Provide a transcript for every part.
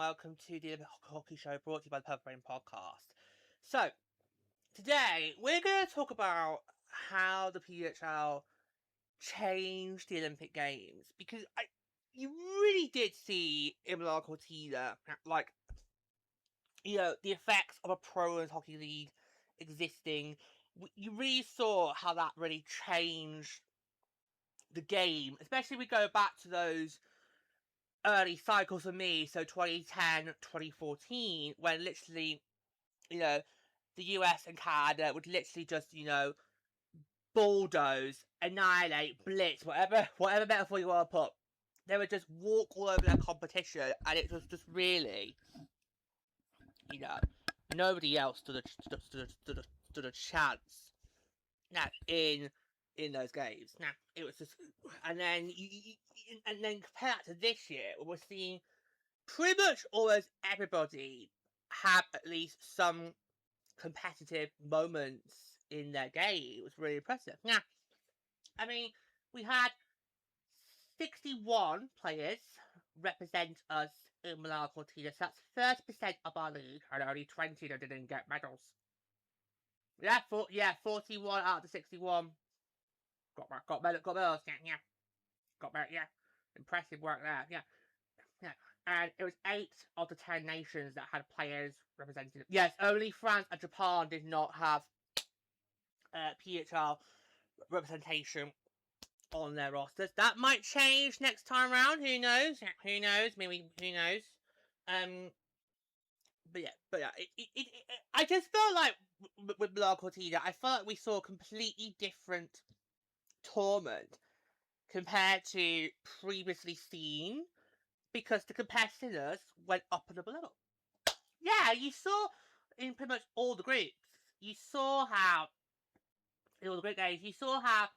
welcome to the Olympic Hockey Show brought to you by the Purple Brain Podcast. So, today we're going to talk about how the PWHL changed the Olympic Games, because you really did see in La Cortina, like, the effects of a pro women's hockey league existing. You really saw how that really changed the game, especially if we go back to those early cycles for me, so 2010, 2014, when literally, the US and Canada would literally just, bulldoze, annihilate, blitz, whatever metaphor you want to put. They would just walk all over their competition, and it was just really, nobody else stood a chance. Now, in those games. Now, it was just, and then compare that to this year, we're seeing pretty much almost everybody have at least some competitive moments in their game. It was really impressive. Now, I mean, we had 61 players represent us in La Cortina, so that's 30% of our league, and only 20 that didn't get medals. 41 out of the 61 got medals. Impressive work there. Yeah. And it was 8 of the 10 nations that had players represented. Yes, only France and Japan did not have PHL representation on their rosters. That might change next time around. Who knows? Maybe who knows? But yeah. I just felt like with La Cortina, I felt like we saw a completely different tournament compared to previously seen, because the competitors went up and up a level. Yeah, you saw in pretty much all the groups. You saw how in all the group games, you saw how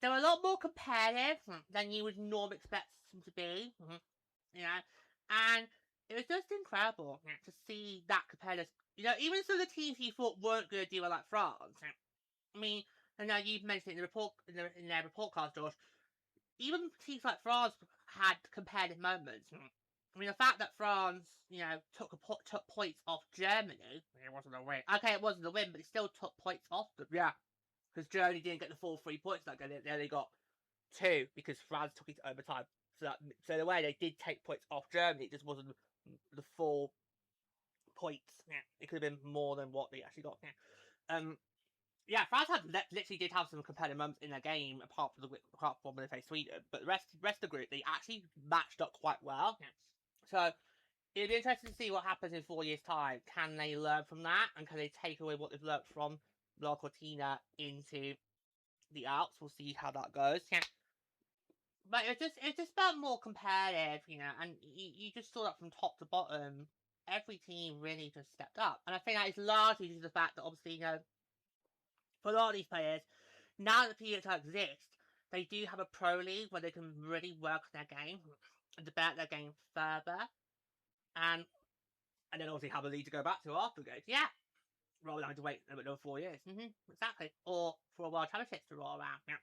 they were a lot more competitive than you would normally expect them to be. And it was just incredible to see that competitive. Even some of the teams you thought weren't going to do well, like France. I mean, I know you've mentioned it in the report in their report card, George. Even teams like France had competitive moments. I mean, the fact that France, took points off Germany, it wasn't a win. Okay, it wasn't a win, but it still took points off them. Yeah, because Germany didn't get the full 3 points that game. They only got 2 because France took it to overtime. So the way they did take points off Germany, it just wasn't the full points. Yeah, it could have been more than what they actually got. Yeah. France literally did have some competitive moments in their game, apart from when they faced Sweden. But the rest of the group, they actually matched up quite well. Yeah. So it'd be interesting to see what happens in 4 years' time. Can they learn from that, and can they take away what they've learned from La Cortina into the Alps? We'll see how that goes. Yeah. But it just felt more competitive, and you just saw that from top to bottom. Every team really just stepped up, and I think that is largely due to the fact that obviously, for a lot of these players, now that PWHL exists, they do have a pro league where they can really work on their game and develop their game further, and then obviously have a league to go back to afterwards. Yeah, rather than having to wait another 4 years. Exactly. Or for a World Championships to roll around. Yeah.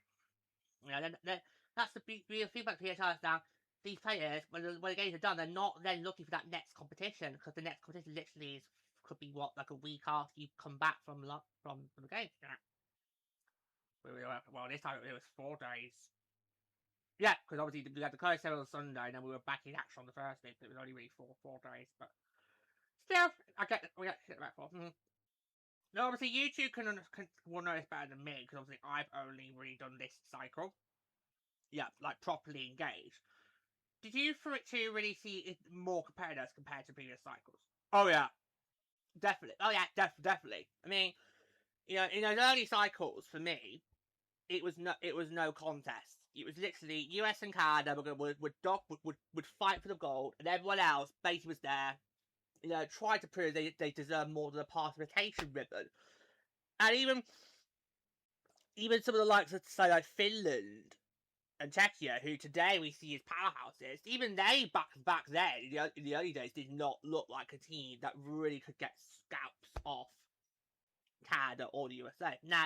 That's the beautiful thing about PWHL now. These players, when the games are done, they're not then looking for that next competition, because the next competition literally could be like a week after you come back from the game. Yeah. Well, this time it was 4 days. Yeah, because obviously we had the close on Sunday, and then we were back in action on the Thursday, but it was only really 4 days. But still, we get hit about 4. Now, obviously, you two will know this better than me, because obviously I've only really done this cycle. Yeah, like properly engaged. Did you, for it to really see it more competitors compared to previous cycles? Oh yeah, definitely. Oh yeah, definitely. I mean, in those early cycles, for me, it was no contest. It was literally US and Canada would fight for the gold, and everyone else basically was there, tried to prove they deserve more than a participation ribbon. And even some of the likes of, say, like Finland and Czechia, who today we see as powerhouses, even they back then in the early days did not look like a team that really could get scalps off Canada or the USA. Now,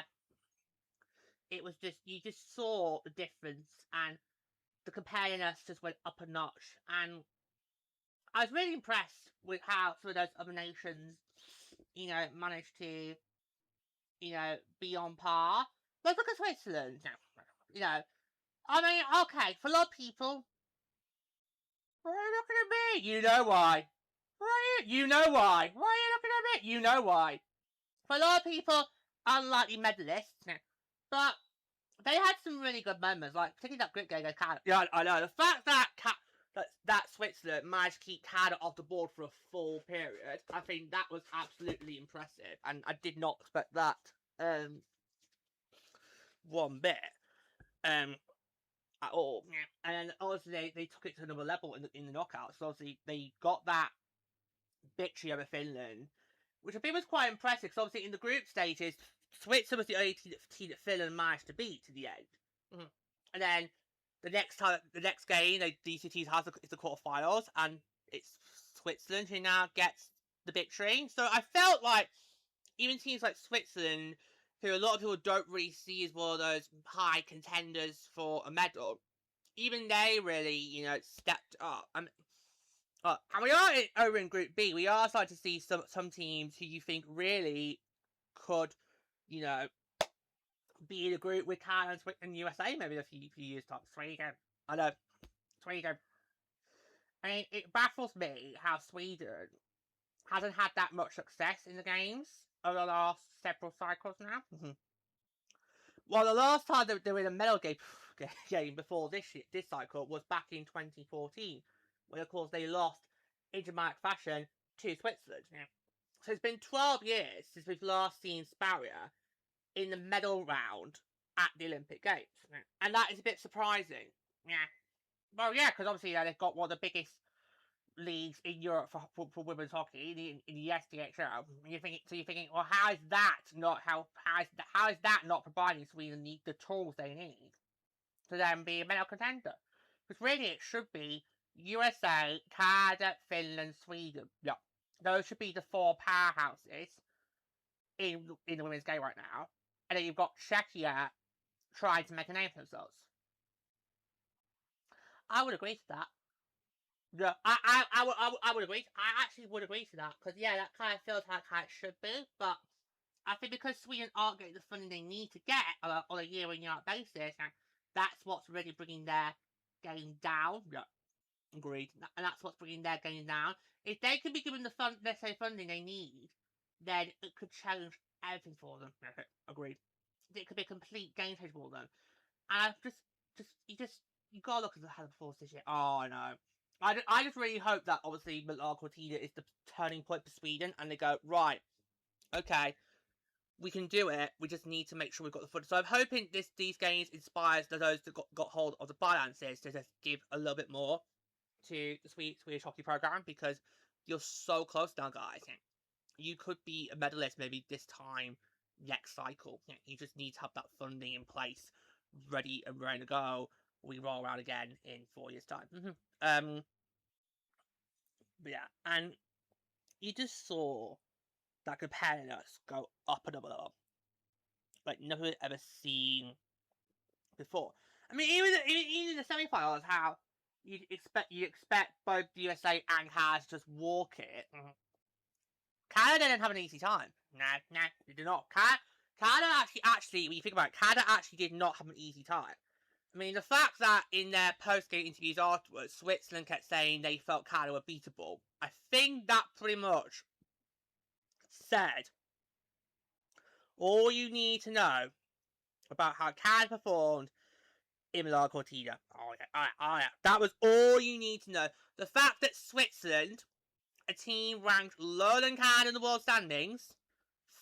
it was just, you just saw the difference, and the competitiveness just went up a notch. And I was really impressed with how some of those other nations, you know, managed to, you know, be on par. But look at Switzerland. You know, I mean, okay, for a lot of people, why are you looking at me? You know why. You know why. Why are you looking at me? You know why. For a lot of people, unlikely medalists, but they had some really good moments, like particularly that group game against Canada. Yeah, I know. The fact that that Switzerland managed to keep Canada off the board for a full period, I think that was absolutely impressive, and I did not expect that one bit at all. And then obviously they took it to another level in the knockouts. So obviously they got that victory over Finland, which I think was quite impressive, because obviously in the group stages, Switzerland was the only team that Finland managed to beat to the end. Mm-hmm. And then the next game, these two teams has is the quarterfinals, and it's Switzerland who now gets the victory. So I felt like even teams like Switzerland, who a lot of people don't really see as one of those high contenders for a medal, even they really, you know, stepped up. And we are over in Group B. We are starting to see some teams who you think really could, you know, be in a group with Canada and USA maybe in a few years' time. Sweden. I know. Sweden. I mean, it baffles me how Sweden hasn't had that much success in the games over the last several cycles now. Mm-hmm. Well, the last time they were in a medal game before this cycle was back in 2014, when of course they lost in dramatic fashion to Switzerland. Yeah. So it's been 12 years since we've last seen Sparia in the medal round at the Olympic Games, yeah. And that is a bit surprising. Yeah. Well, yeah, because obviously they've got one of the biggest leagues in Europe for women's hockey in the SDHL. You're thinking, well, how is that not providing Sweden the tools they need to then be a medal contender? Because really, it should be USA, Canada, Finland, Sweden. Yeah, those should be the four powerhouses in the women's game right now. And then you've got Czechia trying to make a name for themselves. I would agree to that. Yeah, I would agree. I actually would agree to that, because yeah, that kind of feels like how it should be. But I think because Sweden aren't getting the funding they need to get on a year in year out basis, and that's what's really bringing their game down. Yeah, agreed. And that's what's bringing their game down. If they could be given the necessary funding they need, then it could change everything for them. Agreed. It could be a complete game changer for them. And you gotta look at the performance this year. Oh, I know. I just really hope that obviously Milano Cortina is the turning point for Sweden, and they go, right, okay, we can do it. We just need to make sure we've got the footage. So I'm hoping these games inspires those that got hold of the finances to just give a little bit more to the Swedish hockey program, because you're so close now, guys. You could be a medalist maybe this time next cycle. You just need to have that funding in place, ready to go. We roll around again in 4 years' time. Mm-hmm. But yeah, and you just saw that competitiveness go up and up and up, like never ever seen before. I mean, even in the semi-finals, how you expect both the USA and Canada to just walk it. Mm-hmm. Canada didn't have an easy time. No, they did not. Canada actually, when you think about it, Canada actually did not have an easy time. I mean, the fact that in their post-game interviews afterwards, Switzerland kept saying they felt Canada were beatable, I think that pretty much said all you need to know about how Canada performed in Milano Cortina. Oh yeah. That was all you need to know. The fact that Switzerland, a team ranked lower than Canada in the world standings,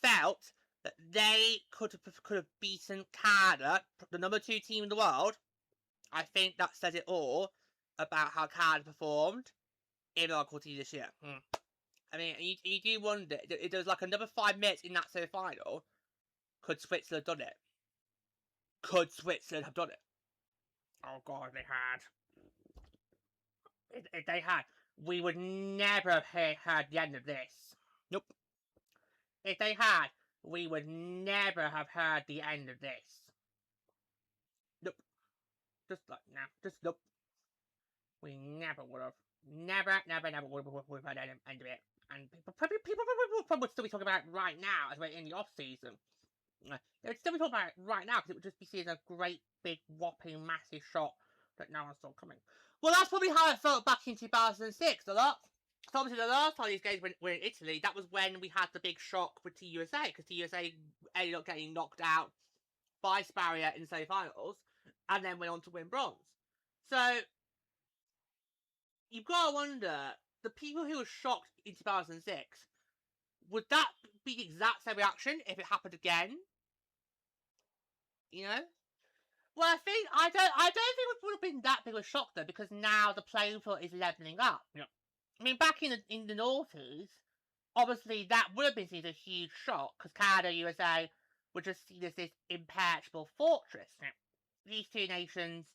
felt that they could have beaten Canada, the number 2 team in the world. I think that says it all about how Canada performed in Milano Cortina this year. I mean, you do wonder, if there was like another 5 minutes in that semi-final, could Switzerland have done it? Could Switzerland have done it? Oh god, they had. If they had, we would never have heard the end of this. Nope. If they had, we would never have heard the end of this. Nope. Just like now. Just nope. We never would have. Never would have had an end of it. And people probably would still be talking about it right now as we're in the off season. They would still be talking about it right now because it would just be seen as a great big whopping massive shock that no one saw coming. Well, that's probably how it felt back in 2006 a lot. So obviously the last time these games were in Italy, that was when we had the big shock with Team USA because Team USA ended up getting knocked out by Sparia in the semi-finals and then went on to win bronze. So you've got to wonder, the people who were shocked in 2006, would that be the exact same reaction if it happened again? You know? Well, I don't think it would have been that big of a shock though, because now the playing field is leveling up. Yeah. I mean, back in the noughties, obviously that would have been seen as a huge shock because Canada, USA were just seen as this impenetrable fortress. Yeah. These two nations,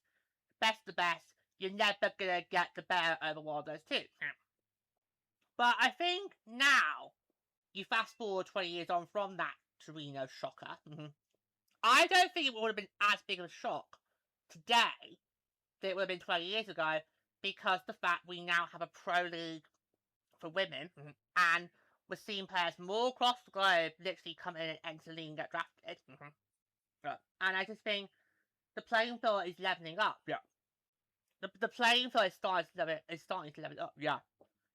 best of the best, you're never gonna get the better over one of those two. Yeah. But I think now, you fast forward 20 years on from that Torino shocker. I don't think it would have been as big of a shock today that it would have been 20 years ago because the fact we now have a pro league for women and we're seeing players more across the globe literally come in and enter the league and get drafted. And I just think the playing field is leveling up. Yeah. The playing field is starting to level up. Yeah.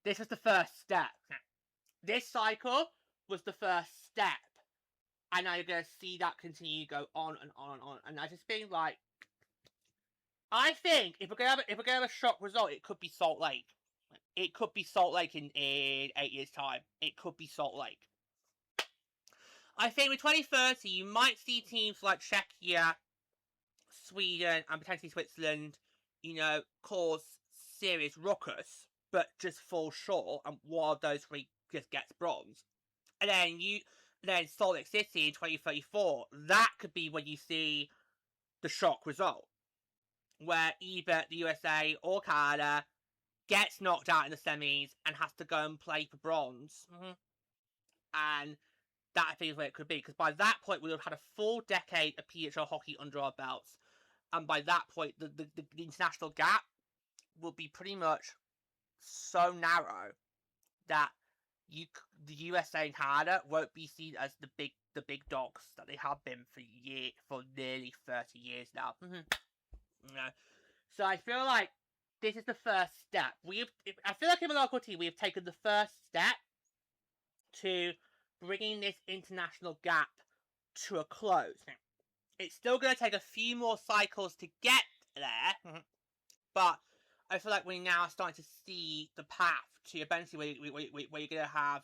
This is the first step. This cycle was the first step. And now you're going to see that continue to go on and on and on. And I just think, like, I think if we're going to have a shock result, it could be Salt Lake. It could be Salt Lake in 8 years' time. It could be Salt Lake. I think with 2030, you might see teams like Czechia, Sweden, and potentially Switzerland, you know, cause serious ruckus, but just fall short, and one of those three just gets bronze. And then Salt Lake City in 2034, that could be when you see the shock result, where either the USA or Canada gets knocked out in the semis and has to go and play for bronze. And that I think is where it could be, because by that point we would have had a full decade of PWHL hockey under our belts, and by that point the international gap will be pretty much so narrow that the USA and Canada won't be seen as the big dogs that they have been for nearly 30 years now. You know? So I feel like this is the first step. I feel like in the local team we have taken the first step to bringing this international gap to a close. It's still going to take a few more cycles to get there, but I feel like we now are starting to see the path to eventually where you're going to have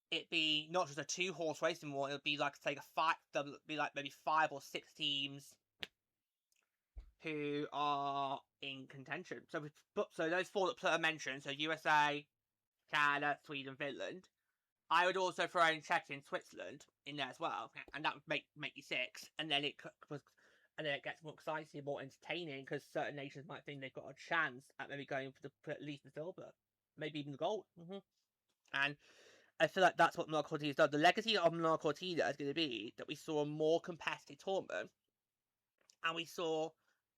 it be not just a 2-horse race anymore. It'll be like, say, there'll be like maybe 5 or 6 teams who are in contention. So those 4 that I mentioned, so USA, Canada, Sweden, Finland. I would also throw in Czechia and Switzerland in there as well, and that would make you 6. And then it gets more exciting, more entertaining, because certain nations might think they've got a chance at maybe going for at least the silver, maybe even the gold. And I feel like that's what Miller Cortina has done. The legacy of Miller Cortina is going to be that we saw a more competitive tournament, and we saw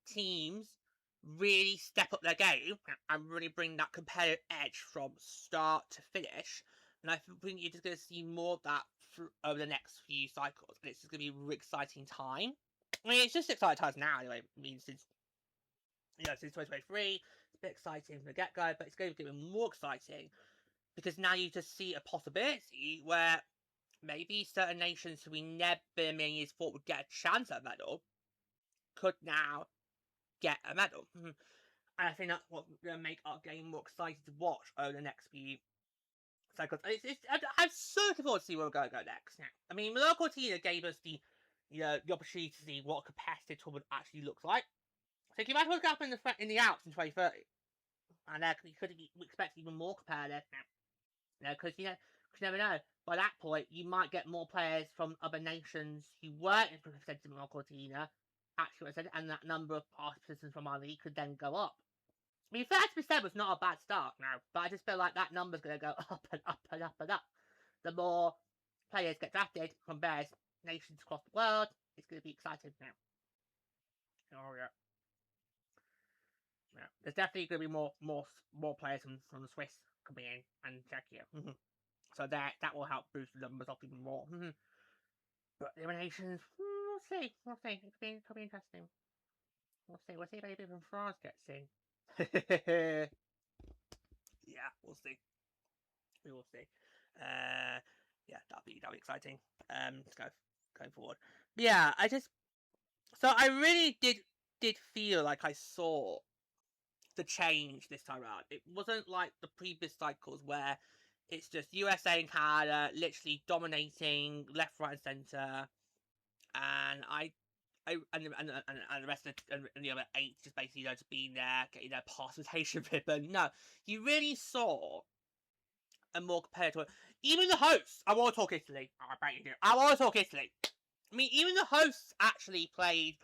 teams really step up their game and really bring that competitive edge from start to finish. And I think you're just going to see more of that over the next few cycles. And it's just going to be a really exciting time. I mean, it's just exciting times now anyway. I mean, since 2023, it's a bit exciting from the get-go, but it's going to be even more exciting because now you just see a possibility where maybe certain nations who we never in a million years thought would get a chance at a medal could now get a medal. And I think that's what's going to make our game more exciting to watch over the next few cycles. I'm so looking forward to see where we're going to go next. I mean, Miller Cortina gave us the opportunity to see what a competitive tournament actually looks like. So can you imagine what's going to happen in the Alps in 2030? And we could expect even more competitive. Because you never know. By that point, you might get more players from other nations who weren't represented in Miller Cortina actually represented, and that number of participants from our league could then go up. I mean, 30% was not a bad start now, but I just feel like that number's going to go up and up and up and up. The more players get drafted from various nations across the world, it's going to be exciting now. Oh, yeah. Yeah. There's definitely going to be more players from the Swiss coming in and Czechia. So that will help boost the numbers up even more. But the eliminations, we'll see. We'll see. It could be interesting. We'll see. We'll see if anybody from France gets in. Yeah, we'll see. We will see. Yeah, that'll be exciting. Going forward. But yeah, I really did feel like I saw the change this time around. It wasn't like the previous cycles where it's just USA and Canada literally dominating left, right, and center, and and the rest of the other 8 just basically just being there, getting their participation ribbon. No, you really saw a more competitive. Even the hosts. I want to talk Italy. Oh, I bet you do. I want to talk Italy. I mean, even the hosts actually played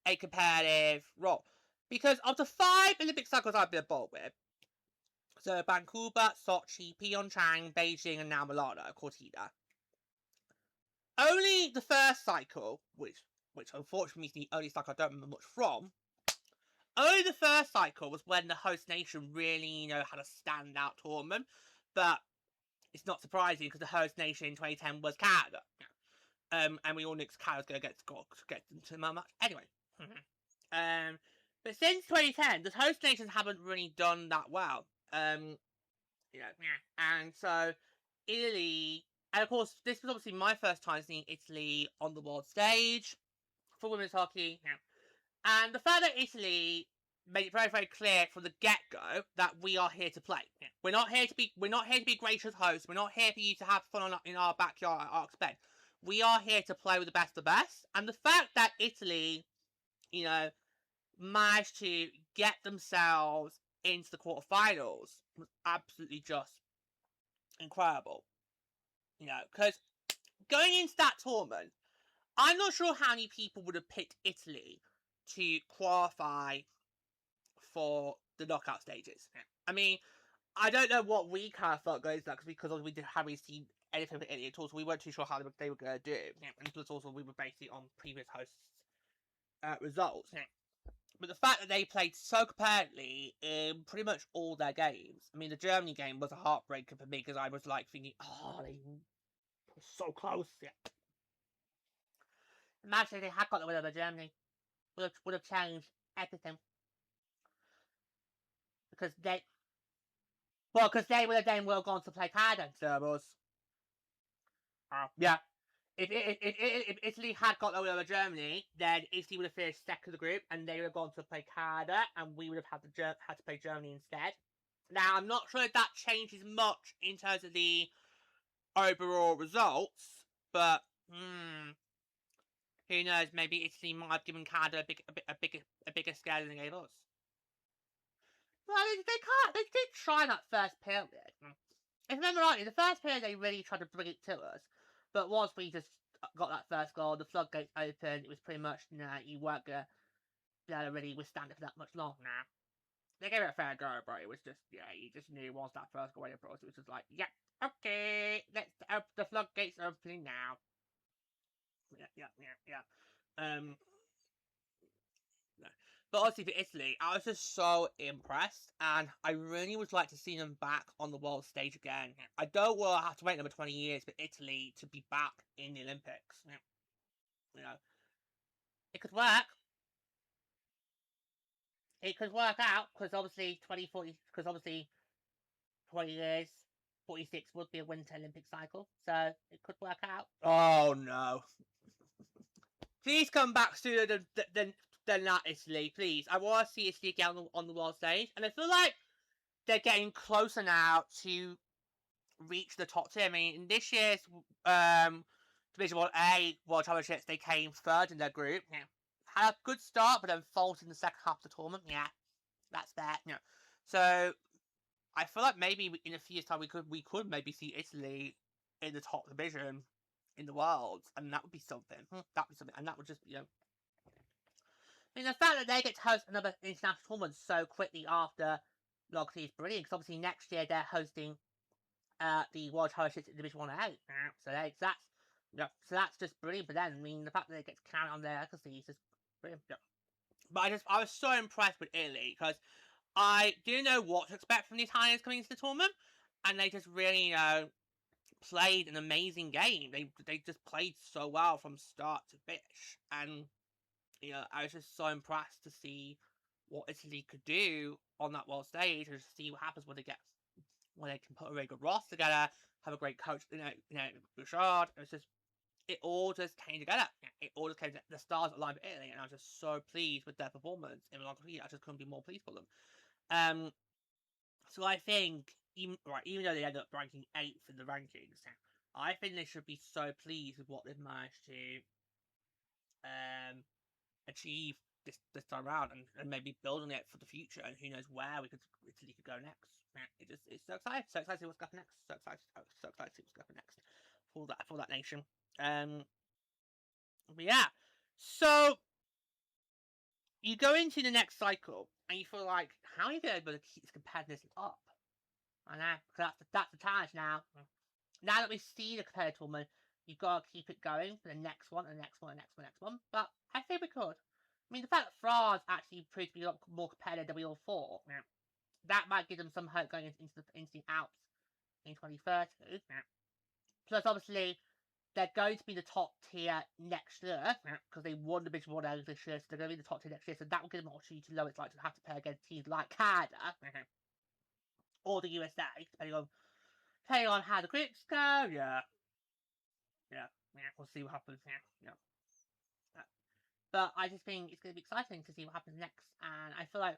a competitive role. Because of the 5 Olympic cycles I've been involved with, so Vancouver, Sochi, Pyeongchang, Beijing, and now Milano, Cortina, only the first cycle, which unfortunately is the only cycle I don't remember much from, only the first cycle was when the host nation really, had a standout tournament. But it's not surprising because the host nation in 2010 was Canada. And we all knew Canada's going to get them to the match. Anyway. But since 2010, the host nations haven't really done that well. And so Italy, and of course, this was obviously my first time seeing Italy on the world stage for women's hockey. And the fact that Italy made it very, very clear from the get-go that we are here to play. We're not here to be gracious hosts. We're not here for you to have fun in our backyard at our expense. We are here to play with the best of the best. And the fact that Italy, managed to get themselves into the quarterfinals was absolutely just incredible. Because going into that tournament, I'm not sure how many people would have picked Italy to qualify for the knockout stages. I mean, I don't know what we kind of felt going into that because we haven't seen anything from Italy at all, so we weren't too sure how they were going to do. And plus, also, we were basing on previous hosts' results. But the fact that they played so competitively in pretty much all their games. I mean, the Germany game was a heartbreaker for me because I was thinking, oh, they were so close. Imagine if they had got the win over Germany. Would have changed everything. Because they would have then gone to play Canada. So it was. Yeah. If Italy had got over Germany, then Italy would have finished second of the group, and they would have gone to play Canada, and we would have had to play Germany instead. Now, I'm not sure if that changes much in terms of the overall results, but who knows? Maybe Italy might have given Canada a bigger scale than they gave us. Well, they did try that first period. If I remember rightly, the first period they really tried to bring it to us. But once we just got that first goal, the floodgates opened, it was pretty much, you weren't going to be able to really withstand it for that much longer now. They gave it a fair go, but it was just, you just knew once that first goal went across, it was just like, okay, the floodgates are opening now. Yeah. No. But honestly, for Italy, I was just so impressed, and I really would like to see them back on the world stage again. I don't want to have to wait another 20 years for Italy to be back in the Olympics. It could work. It could work out, because obviously 20 years, 46 would be a Winter Olympic cycle, so it could work out. Oh no. Please come back sooner than that, Italy, please. I want to see Italy again on the world stage, and I feel like they're getting closer now to reach the top 2. I mean, in this year's Division 1A World Championships, they came third in their group. Had a good start, but then faltered in the second half of the tournament. That's that. So I feel like maybe in a few years' time we could maybe see Italy in the top division in the world, and that would be something. And that would just I mean, the fact that they get to host another international tournament so quickly after Logity is brilliant, because obviously next year they're hosting the World Championships in Division 1A. So that's just brilliant for them. I mean, the fact that they get to count on their legacy is just brilliant. But I was so impressed with Italy because I didn't know what to expect from the Italians coming into the tournament, and they just really, played an amazing game. They just played so well from start to finish, and I was just so impressed to see what Italy could do on that world stage, and to see what happens when they can put a really good roster together, have a great coach, Bouchard. It all just came together. It all just came together. The stars aligned for Italy, and I was just so pleased with their performance in Milan. I just couldn't be more pleased for them. So I think, even though they ended up ranking 8th in the rankings, I think they should be so pleased with what they've managed to achieve this time around, and maybe build on it for the future. And who knows where Italy could go next. It's so exciting. So excited to see what's going next. So excited to see what's going next for that nation. But yeah. So you go into the next cycle, and you feel like, how are you going to be able to keep this competitiveness up? I know, because that's the challenge now. Now that we've seen the competitive tournament, you've got to keep it going for the next one, and the next one, and the next one, and the next one. But I think we could. I mean, the fact that France actually proved to be a lot more competitive than we all thought, that might give them some hope going into the Alps in 2030. Plus, obviously, they're going to be the top tier next year, because they won the Big One this year, so they're going to be the top tier next year, so that will give them an opportunity to know it's like to have to play against teams like Canada, or the USA, depending on how the groups go. Yeah, we'll see what happens. But I just think it's going to be exciting to see what happens next, and I feel like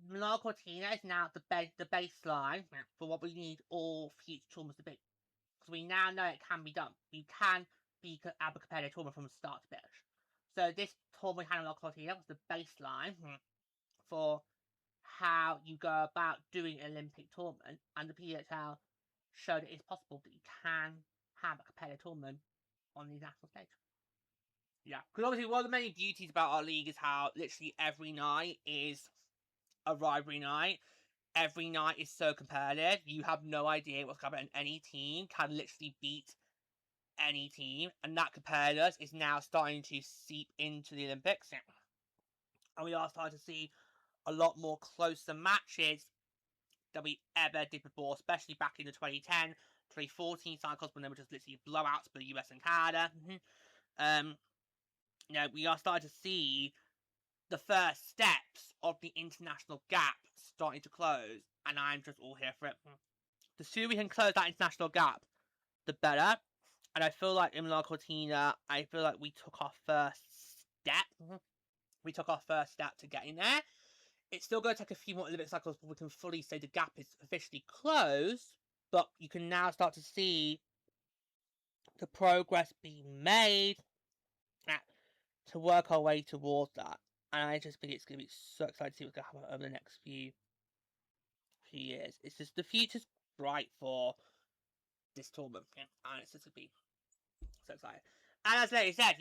Milan Cortina is now the baseline for what we need all future tournaments to be. Because we now know it can be done. You can have a competitive tournament from start to finish. So this tournament we had in Milan Cortina was the baseline for how you go about doing an Olympic tournament, and the PWHL showed it is possible that you can have a competitive tournament on the national stage. Yeah, because obviously one of the many beauties about our league is how literally every night is a rivalry night. Every night is so competitive. You have no idea what's coming, and any team can literally beat any team, and that competitiveness is now starting to seep into the Olympics. And we are starting to see a lot more closer matches than we ever did before, especially back in the 2010, 2014 cycles when they were just literally blowouts for the US and Canada. We are starting to see the first steps of the international gap starting to close, and I'm just all here for it. The sooner we can close that international gap, the better. And I feel like in La Cortina, I feel like we took our first step. We took our first step to getting there. It's still going to take a few more Olympic cycles before we can fully say the gap is officially closed, but you can now start to see the progress being made to work our way towards that. And I just think it's going to be so exciting to see what's going to happen over the next few years. It's just the future's bright for this tournament, and it's just going to be so exciting. And as Lady said,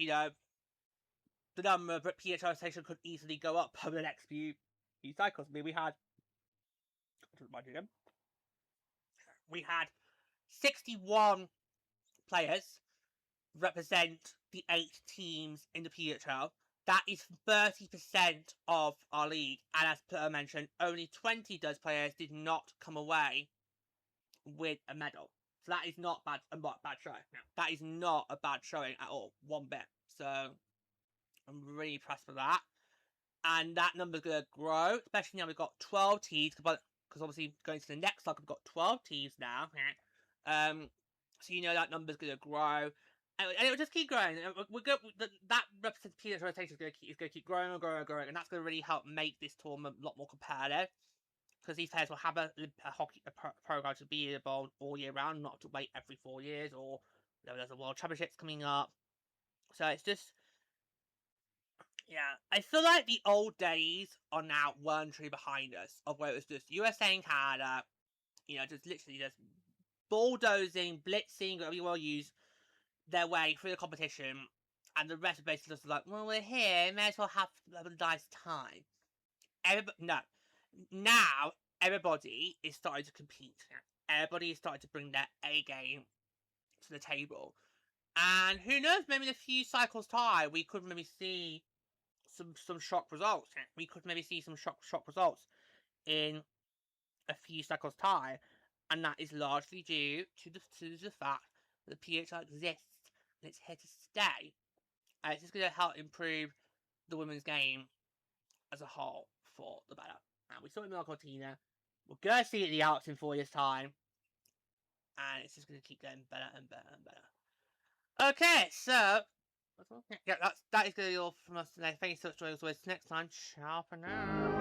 the number of PHL stations could easily go up over the next few cycles. I mean, we had 61 players represent the 8 teams in the PHL. That is 30% of our league, and as Peter mentioned, only 20 of those players did not come away with a medal. So that is not bad showing. That is not a bad showing at all, one bit. So I'm really impressed with that. And that number's going to grow, especially now we've got 12 teams, because obviously going to the next cycle, we've got 12 teams now. So that number's going to grow. And it will just keep growing. That representation rotation is going to keep growing and growing and growing, and that's going to really help make this tournament a lot more competitive. Because these players will have a program to be involved all year round, not to wait every 4 years, or there's a World Championships coming up. So it's just, I feel like the old days are now well and truly behind us, of where it was just USA and Canada, just literally just bulldozing, blitzing, whatever you want to use, their way through the competition, and the rest are basically just like, well, we're here, may as well have a nice time. Now everybody is starting to compete. Everybody is starting to bring their A game to the table, and who knows? Maybe in a few cycles' time, we could maybe see some shock results. We could maybe see some shock results in a few cycles' time, and that is largely due to the fact that the PWHL exists and it's here to stay. And it's just going to help improve the women's game as a whole for the better. And we saw it in Mila Cortina. We're going to see it in the Alps in 4 years' time. And it's just going to keep getting better and better and better. Okay, so yeah, that is going to be all from us today. Thank you so much for joining us. Next time, ciao for now.